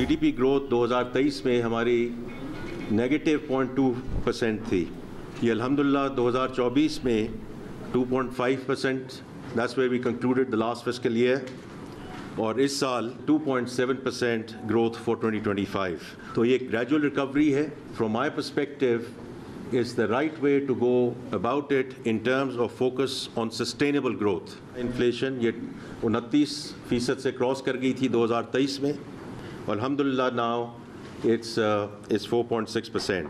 GDP growth 2023 में हमारी -0.2% थी। ये अल्हम्दुलिल्लाह 2024 में 2.5%, that's where we concluded the last fiscal year, और इस साल 2.7% ग्रोथ फॉर 2025। तो ये ग्रेजुअल रिकवरी है। From my perspective is the right way to go about it in terms of focus on sustainable growth. Inflation ये 29% से cross कर गई थी 2023 में, और alhamdulillah now it's 4.6%.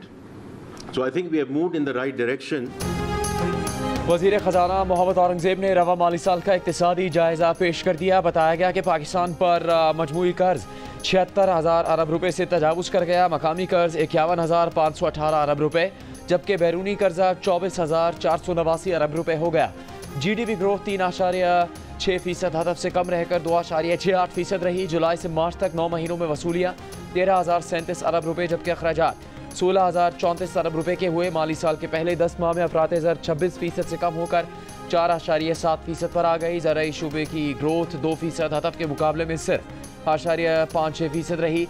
So I think we have moved in the right direction. वज़ीर ख़ज़ाना मोहम्मद औरंगज़ेब ने रवा माली साल का इक़्तिसादी जायज़ा पेश कर दिया। बताया गया कि पाकिस्तान पर मजमूई कर्ज 76,000 अरब रुपए से तजावुज़ कर गया। मकामी कर्ज 51,518 अरब रुपए, जबकि बैरूनी कर्जा 24,489 अरब रुपए हो गया। जीडीपी ग्रोथ 3.6% हदफ से कम रहकर 2.68% रही। जुलाई से मार्च तक 9 महीनों में वसूलियाँ 13,037 अरब रुपए, जबकि अखराजात 16,034 अरब रुपए के हुए। माली साल के पहले 10 माह में अफरात ज़र 26% से कम होकर 4.7% पर आ गई। ज़राई शूबे की ग्रोथ 2% हदफ के मुकाबले में सिर्फ 0.56% रही।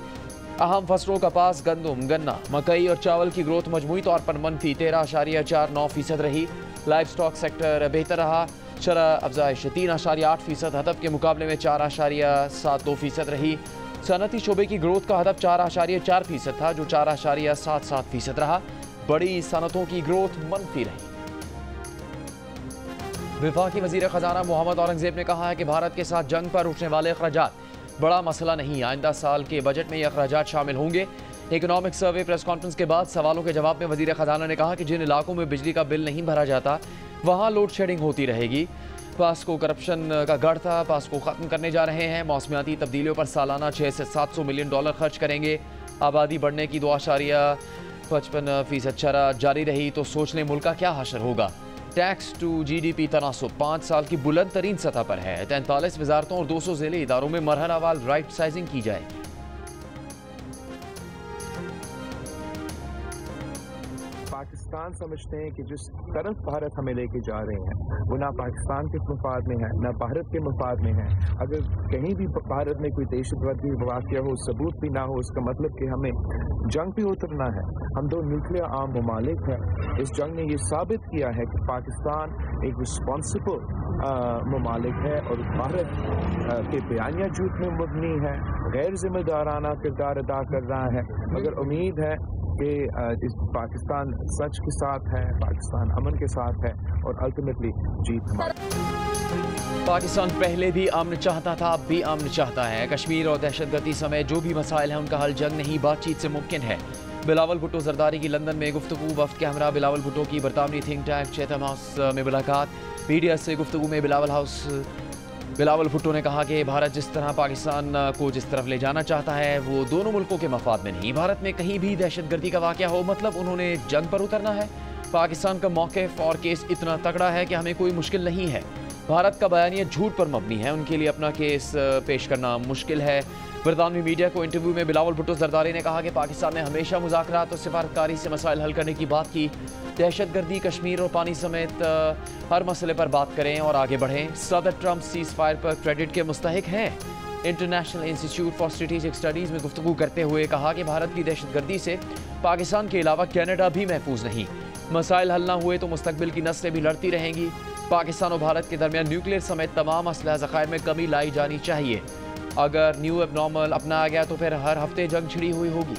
अहम फसलों कपास, गंदम, गन्ना, मकई और चावल की ग्रोथ मजमूई तौर पर मनफी 13.49% रही। लाइव स्टॉक सेक्टर बेहतर रहा। शरह अफजाइश 3.8% हदफ के मुकाबले में 4.72% रही। सनती शोबे की ग्रोथ का हदफ 4.4% था, जो 4.77% रहा। बड़ी सनतों की ग्रोथ मनफी रही। वफाकी वज़ीर ख़ज़ाना मोहम्मद औरंगज़ेब ने कहा है कि भारत के साथ जंग पर उठने वाले अखराजात बड़ा मसला नहीं। आइंदा साल के बजट में ये अखराजात शामिल होंगे। इकोनॉमिक सर्वे प्रेस कॉन्फ्रेंस के बाद सवालों के जवाब में वज़ीर ख़ज़ाना ने कहा कि जिन इलाकों में बिजली का बिल नहीं भरा जाता वहाँ लोड शेडिंग होती रहेगी। पास्को करप्शन का गढ़ था, पास्को ख़त्म करने जा रहे हैं। मौसमियाती तब्दीलियों पर सालाना 6 से 700 मिलियन डॉलर खर्च करेंगे। आबादी बढ़ने की 2.55% शरह जारी रही तो सोच लें मुल्क का क्या हशर होगा। टैक्स टू जीडीपी तनासुब 5 साल की बुलंद तरीन सतह पर है। 43 वजारतों और 200 ज़ेले इदारों में मरहलावार राइट साइजिंग की जाएगी। पाकिस्तान समझते हैं कि जिस तरफ भारत हमें लेके जा रहे हैं वो ना पाकिस्तान के मफाद में है ना भारत के मफाद में है। अगर कहीं भी भारत में कोई दहशतगर्दी वाक़या हो, सबूत भी ना हो, इसका मतलब कि हमें जंग पे उतरना है। हम दो न्यूक्लियर आर्म ममालिक हैं। इस जंग ने ये साबित किया है कि पाकिस्तान एक रिस्पॉन्सिबल ममालिक है और भारत के बयानिया झूठ में मुबनी है, गैर जिम्मेदाराना किरदार अदा कर रहा है। मगर उम्मीद है कि इस पाकिस्तान सच के साथ है, पाकिस्तान अमन के साथ है और अल्टीमेटली जीत हमारी। पाकिस्तान पहले भी अमन चाहता था, अब भी अमन चाहता है। कश्मीर और दहशतगर्दी समेत जो भी मसाइल हैं उनका हल जंग नहीं बातचीत से मुमकिन है। बिलावल भुट्टो जरदारी की लंदन में गुफ्तगू। वफ्द के हमरा बिलावल भुट्टो की बरतानवी थिंक टैंक चैथम हाउस में मुलाकात। मीडिया से गुफ्तगू में बिलावल भुट्टो ने कहा कि भारत जिस तरह पाकिस्तान को जिस तरफ ले जाना चाहता है वो दोनों मुल्कों के मफाद में नहीं। भारत में कहीं भी दहशतगर्दी का वाक़या हो मतलब उन्होंने जंग पर उतरना है। पाकिस्तान का मौक़िफ़ और केस इतना तगड़ा है कि हमें कोई मुश्किल नहीं है। भारत का बयानिया झूठ पर मबनी है, उनके लिए अपना केस पेश करना मुश्किल है। बरतानवी मीडिया को इंटरव्यू में बिलावल भुट्टो जरदारी ने कहा कि पाकिस्तान ने हमेशा मुज़ाकरात और सिफारतकारी से मसाइल हल करने की बात की। दहशतगर्दी, कश्मीर और पानी समेत हर मसले पर बात करें और आगे बढ़ें। सदर ट्रंप सीज़ फायर पर क्रेडिट के मुस्तहिक हैं। International institute for strategic studies में गुफ्तगू करते हुए कहा कि भारत की दहशतगर्दी से पाकिस्तान के अलावा कनाडा भी महफूज नहीं। मसाइल हल ना हुए तो मुस्तकबिल की नस्लें भी लड़ती रहेंगी। पाकिस्तान और भारत के दरमियान न्यूक्लियर समेत तमाम असलहा ज़खायर में कमी लाई जानी चाहिए। अगर न्यू एबनॉर्मल अपनाया गया तो फिर हर हफ्ते जंग छिड़ी हुई होगी।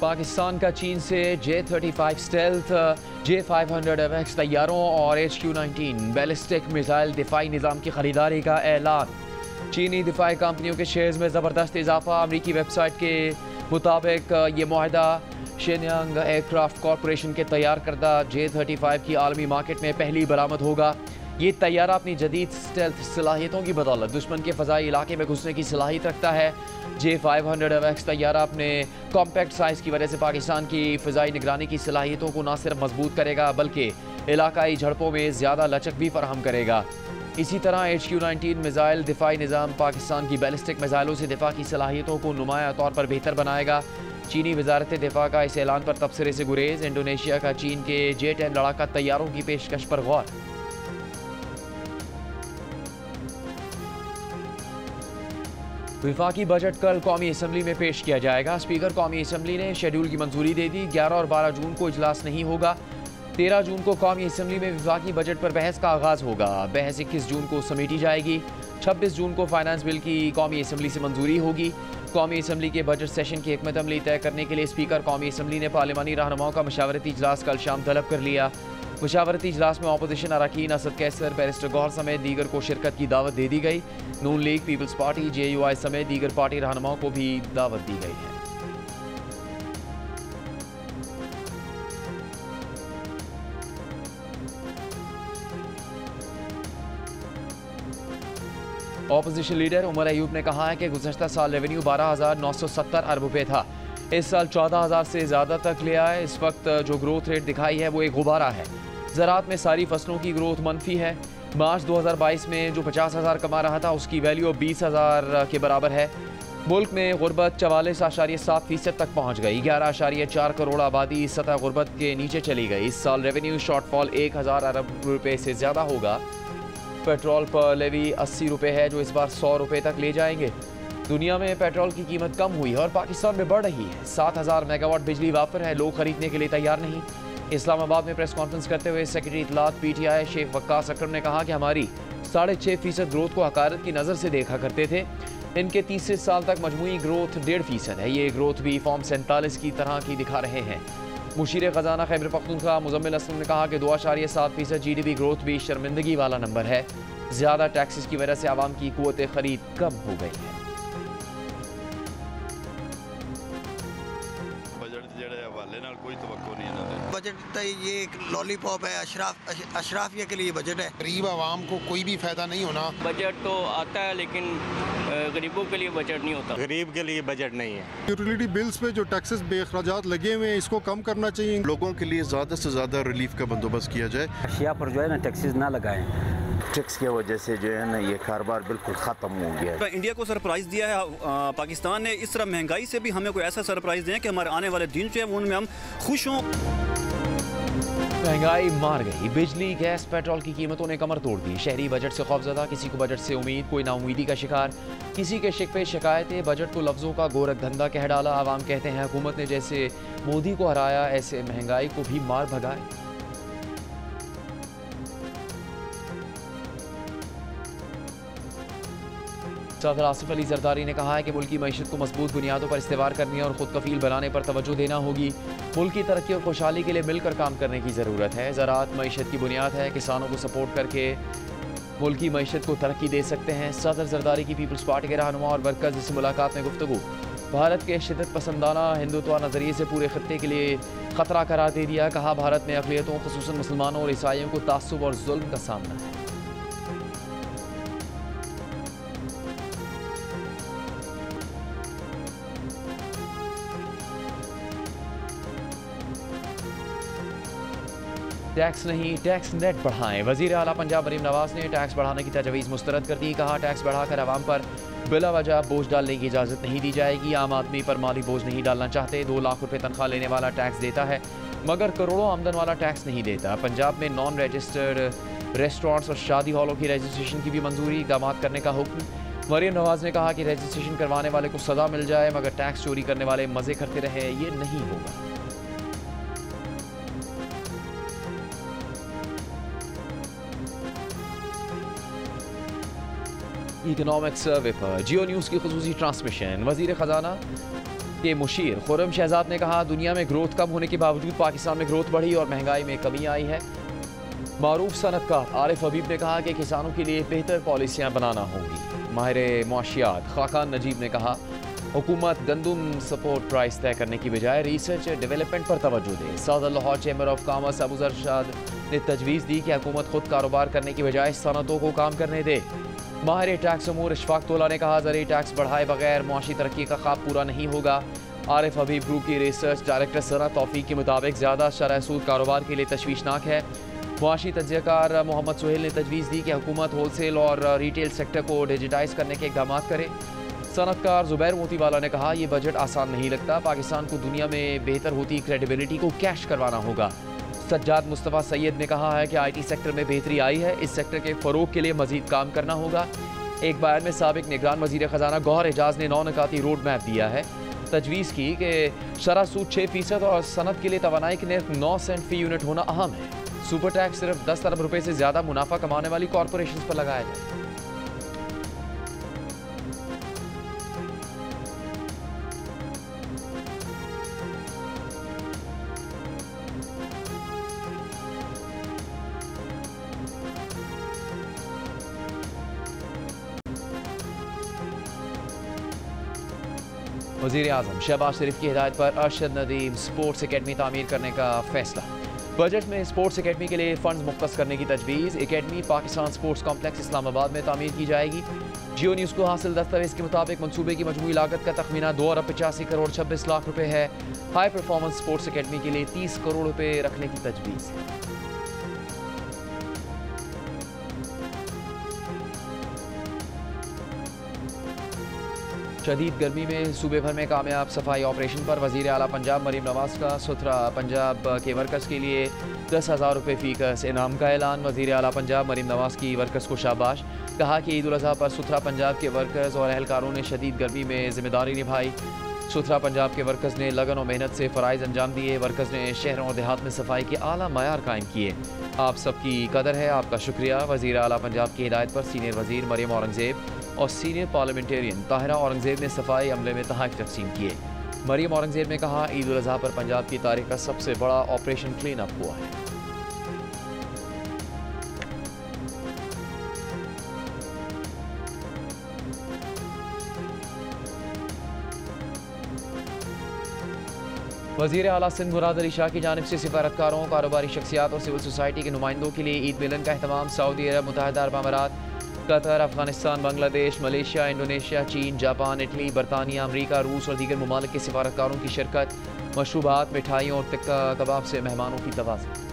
पाकिस्तान का चीन से J-35 स्टेल्थ, J-500FX तैयारों और HQ-19 बैलिस्टिक मिसाइल दिफाई निज़ाम की खरीदारी का ऐलान। चीनी दिफाई कंपनियों के शेयर्स में ज़बरदस्त इजाफा। अमरीकी वेबसाइट के मुताबिक ये मुआहदा शेनयांग एयरक्राफ्ट कॉरपोरेशन के तैयार करदा J-35 की आलमी मार्केट में पहली बरामद होगा। ये तैयारा अपनी जदीद स्टेल्थ सलाहियतों की बदौलत दुश्मन के फ़ज़ाई इलाके में घुसने की सलाहियत रखता है। J-500FX तैयारा अपने कॉम्पैक्ट साइज़ की वजह से पाकिस्तान की फ़ज़ाई निगरानी की सलाहियतों को न सिर्फ मजबूत करेगा बल्कि इलाकाई झड़पों में ज़्यादा लचक भी फराहम करेगा। इसी तरह HQ-19 मिसाइल दिफाई निज़ाम पाकिस्तान की बैलिस्टिक मिसाइलों से दिफा की सलाहियतों को नुमाया तौर पर बेहतर बनाएगा। चीनी वजारत दिफा का इस ऐलान पर तबसरे से गुरेज। इंडोनेशिया का चीन के J-10 लड़ाका तैयारों की पेशकश पर गौर। विफाकी बजट कल कौमी असम्बली में पेश किया जाएगा। स्पीकर कौमी असम्बली ने शेड्यूल की मंजूरी दे दी। 11 और 12 जून को इजलास नहीं होगा। 13 जून को कौमी असम्बली में विफाकी बजट पर बहस का आगाज़ होगा। बहस 21 जून को समेटी जाएगी। 26 जून को फाइनेंस बिल की कौमी असम्बली से मंजूरी होगी। कौमी असम्बली के बजट सेशन की हिकमत अमली तय करने के लिए स्पीकर कौमी असम्बली ने पार्लिमानी रहनुमाओं का मशावरती इजलास कल शाम तलब कर लिया। मशावरती इजलास में अपोजिशन अरकान असद कैसर, बैरिस्टर गौहर समेत दीगर को शिरकत की दावत दे दी गई। नून लीग, पीपल्स पार्टी, JUI समेत दीगर पार्टी रहनुमाओं को भी दावत दी गई है। ऑपोजिशन लीडर उमर अयूब ने कहा है कि गुज़श्ता साल रेवेन्यू 12,970 अरब रुपये था। इस साल 14,000 से ज़्यादा तक ले आए। इस वक्त जो ग्रोथ रेट दिखाई है वो एक गुब्बारा है। ज़राअत में सारी फसलों की ग्रोथ मनफी है। मार्च 2022 में जो 50,000 कमा रहा था उसकी वैल्यू 20,000 के बराबर है। मुल्क में गुर्बत 44.7% तक पहुँच गई। 11.4 करोड़ आबादी सतह गुर्बत के नीचे चली गई। इस साल रेवेन्यू शॉर्टफॉल 1,000 अरब रुपये से ज़्यादा होगा। पेट्रोल पर लेवी 80 रुपये है जो इस बार 100 रुपये तक ले जाएंगे। दुनिया में पेट्रोल की कीमत कम हुई है और पाकिस्तान में बढ़ रही है। 7,000 मेगावाट बिजली वाफर है, लोग खरीदने के लिए तैयार नहीं। इस्लामाबाद में प्रेस कॉन्फ्रेंस करते हुए सेक्रेटरी इत्तलात PTI शेख वक्कास अकरम ने कहा कि हमारी 6.5% ग्रोथ को हकारत की नज़र से देखा करते थे। इनके तीसरे साल तक मजमूई ग्रोथ 1.5% है। ये ग्रोथ भी फॉर्म 47 की तरह की दिखा रहे हैं। मुशीर ख़जाना खैबर पख्तूनख्वा मुज़म्मिल असलम ने कहा कि 2.7% GDP ग्रोथ भी शर्मिंदगी वाला नंबर है। ज़्यादा टैक्सेस की वजह से आवाम की कुव्वत ख़रीद कम हो गई है। बजट ये एक लॉलीपॉप है, अशराफिया के लिए बजट है। गरीब आवाम को कोई भी फायदा नहीं होना। बजट तो आता है लेकिन गरीबों के लिए बजट नहीं होता। गरीब के लिए बजट नहीं है। यूटिलिटी बिल्स पे जो टैक्सेस बेअखराजात लगे हुए हैं इसको कम करना चाहिए। लोगों के लिए ज़्यादा से ज़्यादा रिलीफ का बंदोबस्त किया जाए। अशिया पर जो है ना टैक्सेस ना लगाएं। टैक्स की वजह से जो है ना ये कारोबार बिल्कुल ख़त्म हो गया है। इंडिया को सरप्राइज़ दिया है पाकिस्तान ने। इस तरह महंगाई से भी हमें कोई ऐसा सरप्राइज़ दें कि हमारे आने वाले दिन जो है उनमें हम खुश हों। महंगाई मार गई। बिजली, गैस, पेट्रोल की कीमतों ने कमर तोड़ दी। शहरी बजट से खौफजदा, किसी को बजट से उम्मीद, कोई नाउमीदी का शिकार। किसी के शिकवे शिकायतें, बजट को लफ्ज़ों का गोरख धंधा कह डाला। आवाम कहते हैं हुकूमत ने जैसे मोदी को हराया ऐसे महंगाई को भी मार भगाए। सदर आसिफ अली जरदारी ने कहा है कि मुल्क की मईशत को मजबूत बुनियादों पर इस्तेवार करने और खुद कफील बनाने पर तवज्जो देना होगी। मुल्क की तरक्की और खुशहाली के लिए मिलकर काम करने की ज़रूरत है। ज़राअत मईशत की बुनियाद है। किसानों को सपोर्ट करके मुल्क की मईशत को तरक्की दे सकते हैं। सदर जरदारी की पीपल्स पार्टी के रहनुमा और वर्कर्स से मुलाकात में गुफ्तगू। भारत के शिद्दत पसंदाना हिंदुत्व नज़रिए से पूरे खत्ते के लिए ख़तरा करार दे दिया। कहा भारत में अक़लियतों ख़ुसूसन मुसलमानों और ईसाइयों को तासुब और जुल्म का सामना है। टैक्स नहीं, टैक्स नेट बढ़ाएं। वज़ीर आला पंजाब मरीम नवाज ने टैक्स बढ़ाने की तजवीज़ मुस्तरद कर दी। कहा टैक्स बढ़ाकर आवाम पर बिला वजह बोझ डालने की इजाज़त नहीं दी जाएगी। आम आदमी पर माली बोझ नहीं डालना चाहते। 2 लाख रुपये तनख्वाह लेने वाला टैक्स देता है मगर करोड़ों आमदन वाला टैक्स नहीं देता। पंजाब में नॉन रजिस्टर्ड रेस्टोरेंट्स और शादी हॉलों की रजिस्ट्रेशन की भी मंजूरी, इक़दाम करने का हुक्म। मरीम नवाज ने कहा कि रजिस्ट्रेशन करवाने वाले को सज़ा मिल जाए मगर टैक्स चोरी करने वाले मज़े करते रहे, ये नहीं होगा। इकोनॉमिक सर्वे पर जियो न्यूज़ की खुसूसी ट्रांसमिशन। वज़ीर ख़जाना के मुशीर खुर्रम शहजाद ने कहा दुनिया में ग्रोथ कम होने के बावजूद पाकिस्तान में ग्रोथ बढ़ी और महंगाई में कमी आई है। मारूफ सनतकार आरिफ हबीब ने कहा कि किसानों के लिए बेहतर पॉलिसियाँ बनाना होंगी। माहिर मुआशियात खाकान नजीब ने कहा हुकूमत गंदम सपोर्ट प्राइस तय करने की बजाय रिसर्च डेवलपमेंट पर तवज्जो दे। सदर Lahore chamber of commerce Abu Jarshad ने तजवीज़ दी कि हुकूमत खुद कारोबार करने की बजाय सनतों को काम करने दे। माहिर टैक्स अमूर इशफाक तोला ने कहा ज़रूरी टैक्स बढ़ाए बगैर मुआशी तरक्की का ख्वाब पूरा नहीं होगा। आरिफ हबीब ग्रुप की रिसर्च डायरेक्टर सना तौफीक के मुताबिक ज़्यादा शरह सूद कारोबार के लिए तशवीशनाक है। मुआशी तज्ज़ियाकार मोहम्मद सुहेल ने तजवीज़ दी कि हुकूमत होलसेल और रिटेल सेक्टर को डिजिटाइज करने के इक़दाम करे। सनतकार ज़ुबैर मोतीवाला ने कहा, यह बजट आसान नहीं लगता। पाकिस्तान को दुनिया में बेहतर होती क्रेडिबिलिटी को कैश करवाना होगा। सज्जाद मुस्तफ़ा सैयद ने कहा है कि IT सेक्टर में बेहतरी आई है, इस सेक्टर के फ़रोग के लिए मज़ीद काम करना होगा। एक बयान में साबिक निगरान वज़ीर ख़जाना गौहर एजाज ने 9 निकाती रोड मैप दिया है। तजवीज़ की कि शरह सूद 6% और सनत के लिए तवानाई की निर्ख 9 सेंट फ़ी यूनिट होना अहम है। सुपर टैक्स सिर्फ 10 अरब रुपए से ज़्यादा मुनाफा कमाने वाली कॉरपोरेशन पर लगाया जाए। वज़ीर आज़म शहबाज शरीफ की हिदायत पर अरशद नदीम स्पोर्ट्स अकेडमी तामीर करने का फैसला। बजट में स्पोर्ट्स अकेडमी के लिए फंड्स मुख्तस करने की तजवीज़। Academy Pakistan sports complex Islamabad में तामीर की जाएगी। जियो न्यूज़ को हासिल दस्तावेज़ के मुताबिक मनसूबे की मजमूई लागत का तखमीना 2 अरब 85 करोड़ 26 लाख रुपए है। हाई परफॉर्मेंस स्पोर्ट्स अकेडमी के लिए 30 करोड़ रुपए रखने की तजवीज़ है। शदीद गर्मी में सूबे भर में कामयाब सफाई ऑपरेशन पर वज़ीर आला पंजाब मरीम नवाज का सुथरा पंजाब के वर्कर्स के लिए 10,000 रुपये फ़ीकस इनाम का ऐलान। वज़ीर आला पंजाब मरीम नवाज की वर्कर्स को शाबाश। कहा कि ईद उल अज़हा पर सुथरा पंजाब के वर्कर्स और एहलकारों ने शदीद गर्मी में ज़िम्मेदारी निभाई। सुथरा पंजाब के वर्कर्स ने लगन और मेहनत से फ़राइज़ अंजाम दिए। वर्कर्स ने शहरों और देहात में सफाई के आला मयार कायम किए। आप सबकी कदर है, आपका शुक्रिया। वज़ीर आला पंजाब की हिदायत पर सीनियर वज़ीर मरियम औरंगज़ेब और सीनियर पार्लियामेंटेरियन ताहिरा औरंगज़ेब ने सफाई अमले में तोहफ़े तकसीम किए। मरियम औरंगज़ेब ने कहा, ईद उल अज़हा पर पंजाब की तारीख का सबसे बड़ा ऑपरेशन क्लीन अप हुआ है। वज़ीर आला सिंध मुराद अली शाह की जानिब से सिफारतकारों, कारोबारी शख्सियात और सिविल सोसाइटी के नुमाइंदों के लिए ईद मिलन का अहतमाम। सऊदी अरब, मुत्तहिदा अरब अमारात, Qatar, Afghanistan, Bangladesh, Malaysia, Indonesia, चीन, जापान, इटली, बरतानिया, अमरीका, रूस और दीगर ममालिक के सिफारतकारों की शिरकत। मशरूबात, मिठाइयों और टिक्का कबाब से मेहमानों की तवाज़ुन।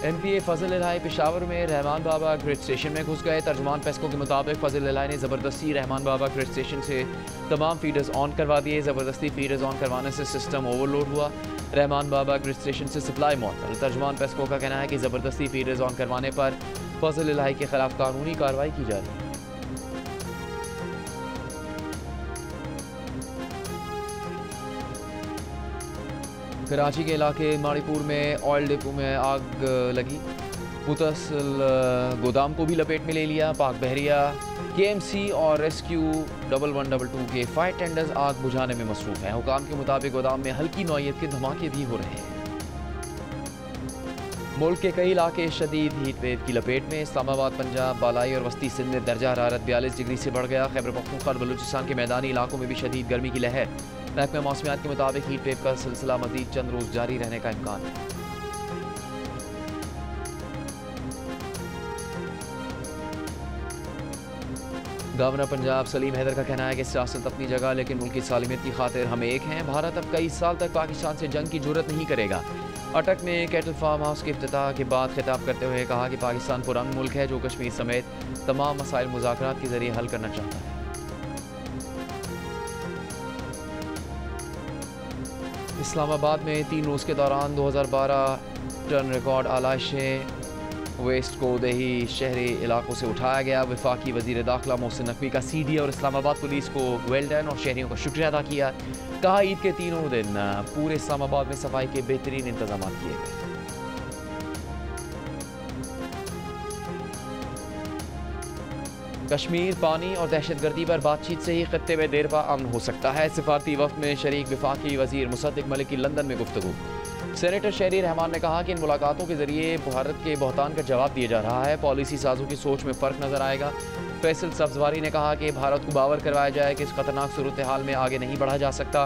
MPA फजल इलाही पेशावर में रहमान बाबा ग्रिड स्टेशन में घुस गए। तर्जुमान पेस्को के मुताबिक फजल इलाही ने ज़बरदस्ती रहमान बाबा ग्रिड स्टेशन से तमाम फीडर्स ऑन करवा दिए। ज़बरदस्ती फीडर्स ऑन करवाने से सिस्टम ओवरलोड हुआ। रहमान बाबा ग्रिड स्टेशन से सप्लाई मुअत्तल। तर्जुमान पेस्को का कहना है कि ज़बरदस्ती फीडर्स ऑन करवाने पर फजल इलाही के खिलाफ कानूनी कार्रवाई की जा रही है। कराची के इलाके माड़ीपुर में ऑयल डिपो में आग लगी। मुतसिल गोदाम को भी लपेट में ले लिया। पाक बहरिया, KMC और रेस्क्यू 1122 के फायर टेंडर्स आग बुझाने में मसरूफ हैं। हुकाम के मुताबिक गोदाम में हल्की नौइयत के धमाके भी हो रहे हैं। मुल्क के कई इलाके शदीद हीट वेव की लपेट में। इस्लामाबाद, पंजाब, बालाई और वस्ती सिंध में दर्जा हरारत 42 डिग्री से बढ़ गया। खैबर पख्तूनख्वा और बलूचिस्तान के मैदानी इलाकों में भी शदीद गर्मी की लहर। महकमा मौसमियात के मुताबिक हीट वेव का सिलसिला मजीद चंद रोज जारी रहने का इम्कान है। गवर्नर पंजाब सलीम हैदर का कहना है कि सियासत अपनी जगह, लेकिन मुल्क की सालिमियत की खातिर हम एक हैं। भारत अब कई साल तक पाकिस्तान से जंग की जुर्रत नहीं करेगा। अटक में कैटल फार्म हाउस के इफ्तिताह के बाद खिताब करते हुए कहा कि पाकिस्तान पुरअमन मुल्क है जो कश्मीर समेत तमाम मसाइल मुज़ाकरात के जरिए हल करना चाहता है। इस्लामाबाद में 3 रोज़ के दौरान 2012 टन रिकॉर्ड आलाइशें वेस्ट को देही शहरी इलाकों से उठाया गया। वफाकी वज़ीर दाखिला मोहसिन नकवी का CD और इस्लामाबाद पुलिस को वेल डन और शहरियों का शुक्रिया अदा किया। कहा, ईद के तीनों दिन पूरे इस्लामाबाद में सफाई के बेहतरीन इंतजाम किए गए। कश्मीर पानी और दहशतगर्दी पर बातचीत से ही खत्ते में देरपा अमन हो सकता है। सिफारती वफ़द में शरीक वफाकी वज़ीर मुसद्दिक मलिक की लंदन में गुफ्तगू। सेनेटर शहरी रहमान ने कहा कि इन मुलाकातों के जरिए भारत के बहतान का जवाब दिया जा रहा है। पॉलिसी साजों की सोच में फ़र्क नज़र आएगा। फैसल सब्जवारी ने कहा कि भारत को बावर करवाया जाए कि इस खतरनाक सूरत हाल में आगे नहीं बढ़ा जा सकता।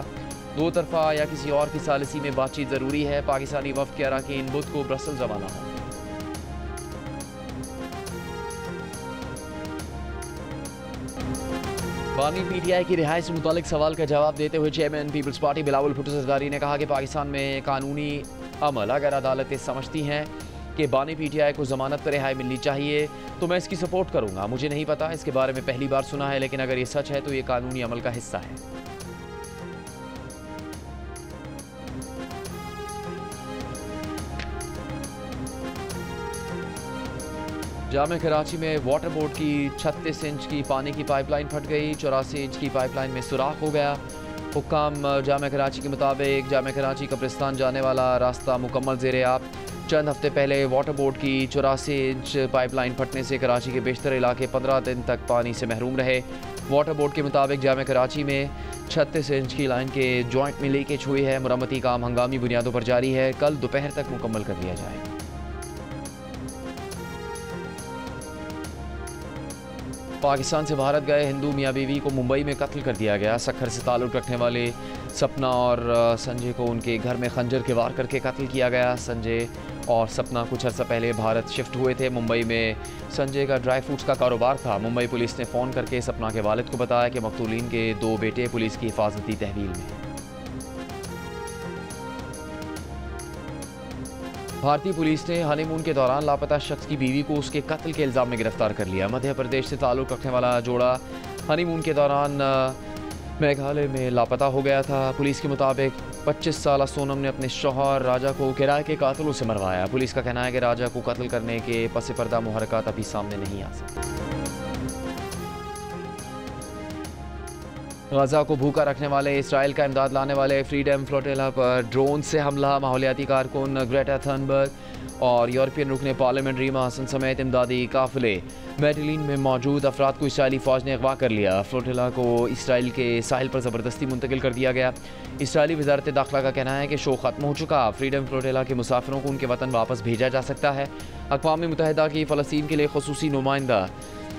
दो तरफा या किसी और की सालिसी में बातचीत ज़रूरी है। पाकिस्तानी वफ़द के अरकान बुध को ब्रसेल्स रवाना होंगे। बानी पीटीआई की रिहाई से मुतालिक सवाल का जवाब देते हुए चेयरमैन पीपल्स पार्टी बिलावल भुट्टो जरदारी ने कहा कि पाकिस्तान में कानूनी अमल अगर अदालतें समझती हैं कि बानी पीटीआई को जमानत पर रिहाई मिलनी चाहिए तो मैं इसकी सपोर्ट करूंगा। मुझे नहीं पता, इसके बारे में पहली बार सुना है, लेकिन अगर ये सच है तो ये कानूनी अमल का हिस्सा है। जामे कराची में वाटर बोर्ड की 36 इंच की पानी की पाइपलाइन फट गई, 84 इंच की पाइपलाइन में सुराख हो गया। हुक्काम जामे कराची के मुताबिक जामे कराची कब्रिस्तान जाने वाला रास्ता मुकम्मल ज़ेरे आब। चंद हफ्ते पहले वाटर बोर्ड की 84 इंच पाइपलाइन फटने से कराची के बेशतर इलाके 15 दिन तक पानी से महरूम रहे। वाटर बोर्ड के मुताबिक जामे कराची में 36 इंच की लाइन के जॉइंट में लीकेज हुई है। मरम्मती काम हंगामी बुनियादों पर जारी है, कल दोपहर तक मुकम्मल कर दिया जाएगा। पाकिस्तान से भारत गए हिंदू मियाँ बीवी को मुंबई में कत्ल कर दिया गया। सक्खर से ताल्लुक़ रखने वाले सपना और संजय को उनके घर में खंजर के वार करके कत्ल किया गया। संजय और सपना कुछ अर्सा पहले भारत शिफ्ट हुए थे। मुंबई में संजय का ड्राई फ्रूट्स का कारोबार था। मुंबई पुलिस ने फ़ोन करके सपना के वालिद को बताया कि मकतूलीन के 2 बेटे पुलिस की हिफाजती तहवील में हैं। भारतीय पुलिस ने हनीमून के दौरान लापता शख्स की बीवी को उसके कत्ल के इल्ज़ाम में गिरफ्तार कर लिया। मध्य प्रदेश से ताल्लुक़ रखने वाला जोड़ा हनीमून के दौरान मेघालय में लापता हो गया था। पुलिस के मुताबिक 25 साला सोनम ने अपने शौहर राजा को किराए के कातिलों से मरवाया। पुलिस का कहना है कि राजा को कत्ल करने के पस पर्दा मुहरक़ात अभी सामने नहीं आ सकते। गजा को भूखा रखने वाले इसराइल का इमदाद लाने वाले फ्रीडम फ्लोटिला पर ड्रोन से हमला। माहौलियाती कारकुन ग्रेटा थनबर्ग और यूरोपियन रुकने पार्लियामेंट रीमा हसन समेत इमदादी काफिले मेडलिन में मौजूद अफराद को इसराइली फ़ौज ने अगवा कर लिया। फ्लोटिला को इसराइल के साहिल पर ज़बरदस्ती मुंतकिल कर दिया गया। इसराइली वज़ारत दाखिला का कहना है कि शो ख़त्म हो चुका। फ्रीडम फ्लोटिला के मुसाफिरों को उनके वतन वापस भेजा जा सकता है। अक़वाम मुत्तहिदा की फ़लस्तीन के लिए ख़ुसूसी नुमाइंदा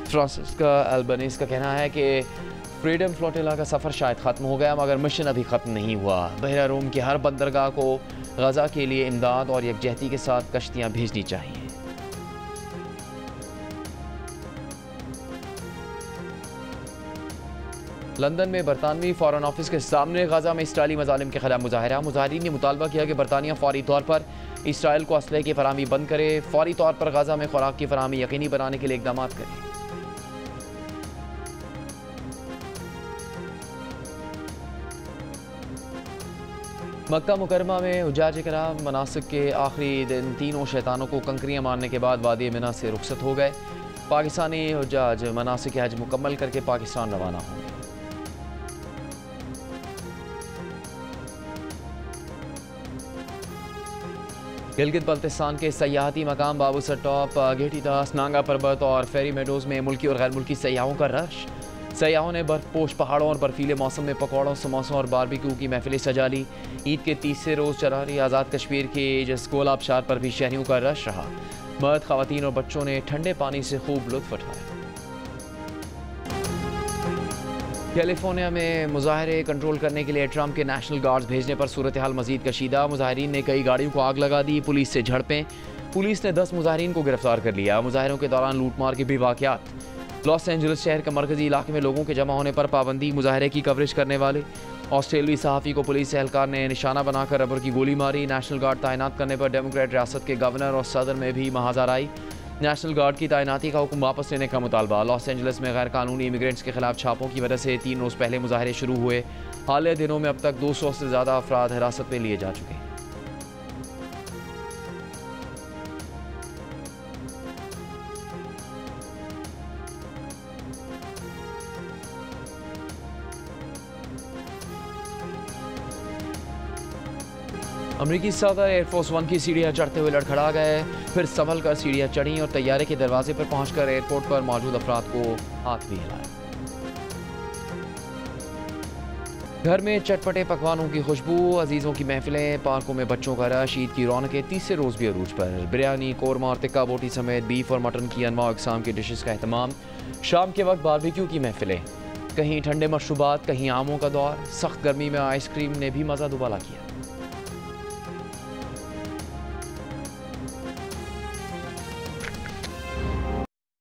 फ्रांसिस्का अल्बनीज़ का कहना है कि फ्रीडम फ्लोटिला का सफ़र शायद ख़त्म हो गया, मगर मिशन अभी ख़त्म नहीं हुआ। बहरा रूम की हर बंदरगाह को गजा के लिए इमदाद और यकजहती के साथ कश्तियाँ भेजनी चाहिए। लंदन में बरतानवी फ़ॉरेन ऑफिस के सामने गजा में इसराइली मज़ालिम के खिलाफ मुजाहरा। मुजाहिरीन ने मुतालबा किया कि बरतानिया फ़ौरी तौर पर इसराइल को असलहे की फराहमी बंद करे, फ़ौरी तौर पर गजा में खुराक की फराहमी यकीनी बनाने के लिए इक़दाम करे। मक्का मुकरमा में हुज्जाज किराम मनासिक के आखिरी दिन तीनों शैतानों को कंकरियां मारने के बाद वादी मिना से रुखसत हो गए। पाकिस्तानी हुज्जाज मनासिक हज मुकम्मल करके पाकिस्तान रवाना होंगे। गिलगित बल्तिस्तान के सयाहती मकाम बाबूसर टॉप, घेटीदास, नांगा पर्वत और फेरी मेडोज़ में मुल्की और गैर मुल्की सयाहों का रश। सयाहों ने बर्फपोश पहाड़ों और बर्फीले मौसम में पकौड़ों, समोसों और बारबेक्यू की महफिलें सजा ली। ईद के तीसरे रोज़ चला रही आज़ाद कश्मीर के जसकोल आबशार पर भी शहरियों का रश रहा। मर्द, ख़वातीन और बच्चों ने ठंडे पानी से खूब लुत्फ़ उठाया। कैलिफोर्निया में मुजाहरे कंट्रोल करने के लिए ट्रंप के नेशनल गार्ड्स भेजने पर सूरत हाल मजीद कशीदा। मुजाहिरीन ने कई गाड़ियों को आग लगा दी, पुलिस से झड़पें। पुलिस ने 10 मुजाहिरीन को गिरफ्तार कर लिया। मुजाहरों के दौरान लूटमार के भी वाक़यात। लॉस एंजलिस शहर के मरकजी इलाके में लोगों के जमा होने पर पाबंदी। मुजाहरे की कवरेज करने वाले ऑस्ट्रेलियाई सहाफ़ी को पुलिस एहलकार ने निशाना बनाकर रबर की गोली मारी। नेशनल गार्ड तैनात करने पर डेमोक्रेट रियासत के गवर्नर और सदर में भी महाज़र आई। नेशनल गार्ड की तैनाती का हुक्म वापस लेने का मुतालबा। लॉस एंजलिस में गैर कानूनी इमिग्रेंट्स के खिलाफ छापों की वजह से 3 रोज़ पहले मुजाहरे शुरू हुए। हालिया दिनों में अब तक 200 से ज़्यादा अफराद हिरासत में लिए जा चुके हैं। अमरीकी सदर एयरफोर्स 1 की सीढ़ियाँ चढ़ते हुए लड़खड़ा गए, फिर संभल कर सीढ़ियाँ चढ़ीं और तैयारे के दरवाजे पर पहुंचकर एयरपोर्ट पर मौजूद अफराद को हाथ भी हिलाया। घर में चटपटे पकवानों की खुशबू, अजीज़ों की महफिलें, पार्कों में बच्चों का रश। ईद की रौनकें तीसरे रोज़ भी अरूज पर। बिरयानी, कोरमा और टिक्का बोटी समेत बीफ और मटन की अनवा अक़साम की डिशेस का एहतमाम। शाम के वक्त बारबेक्यू की महफिलें, कहीं ठंडे मशरूबात, कहीं आमों का दौर। सख्त गर्मी में आइसक्रीम ने भी मज़ा दुबाला किया।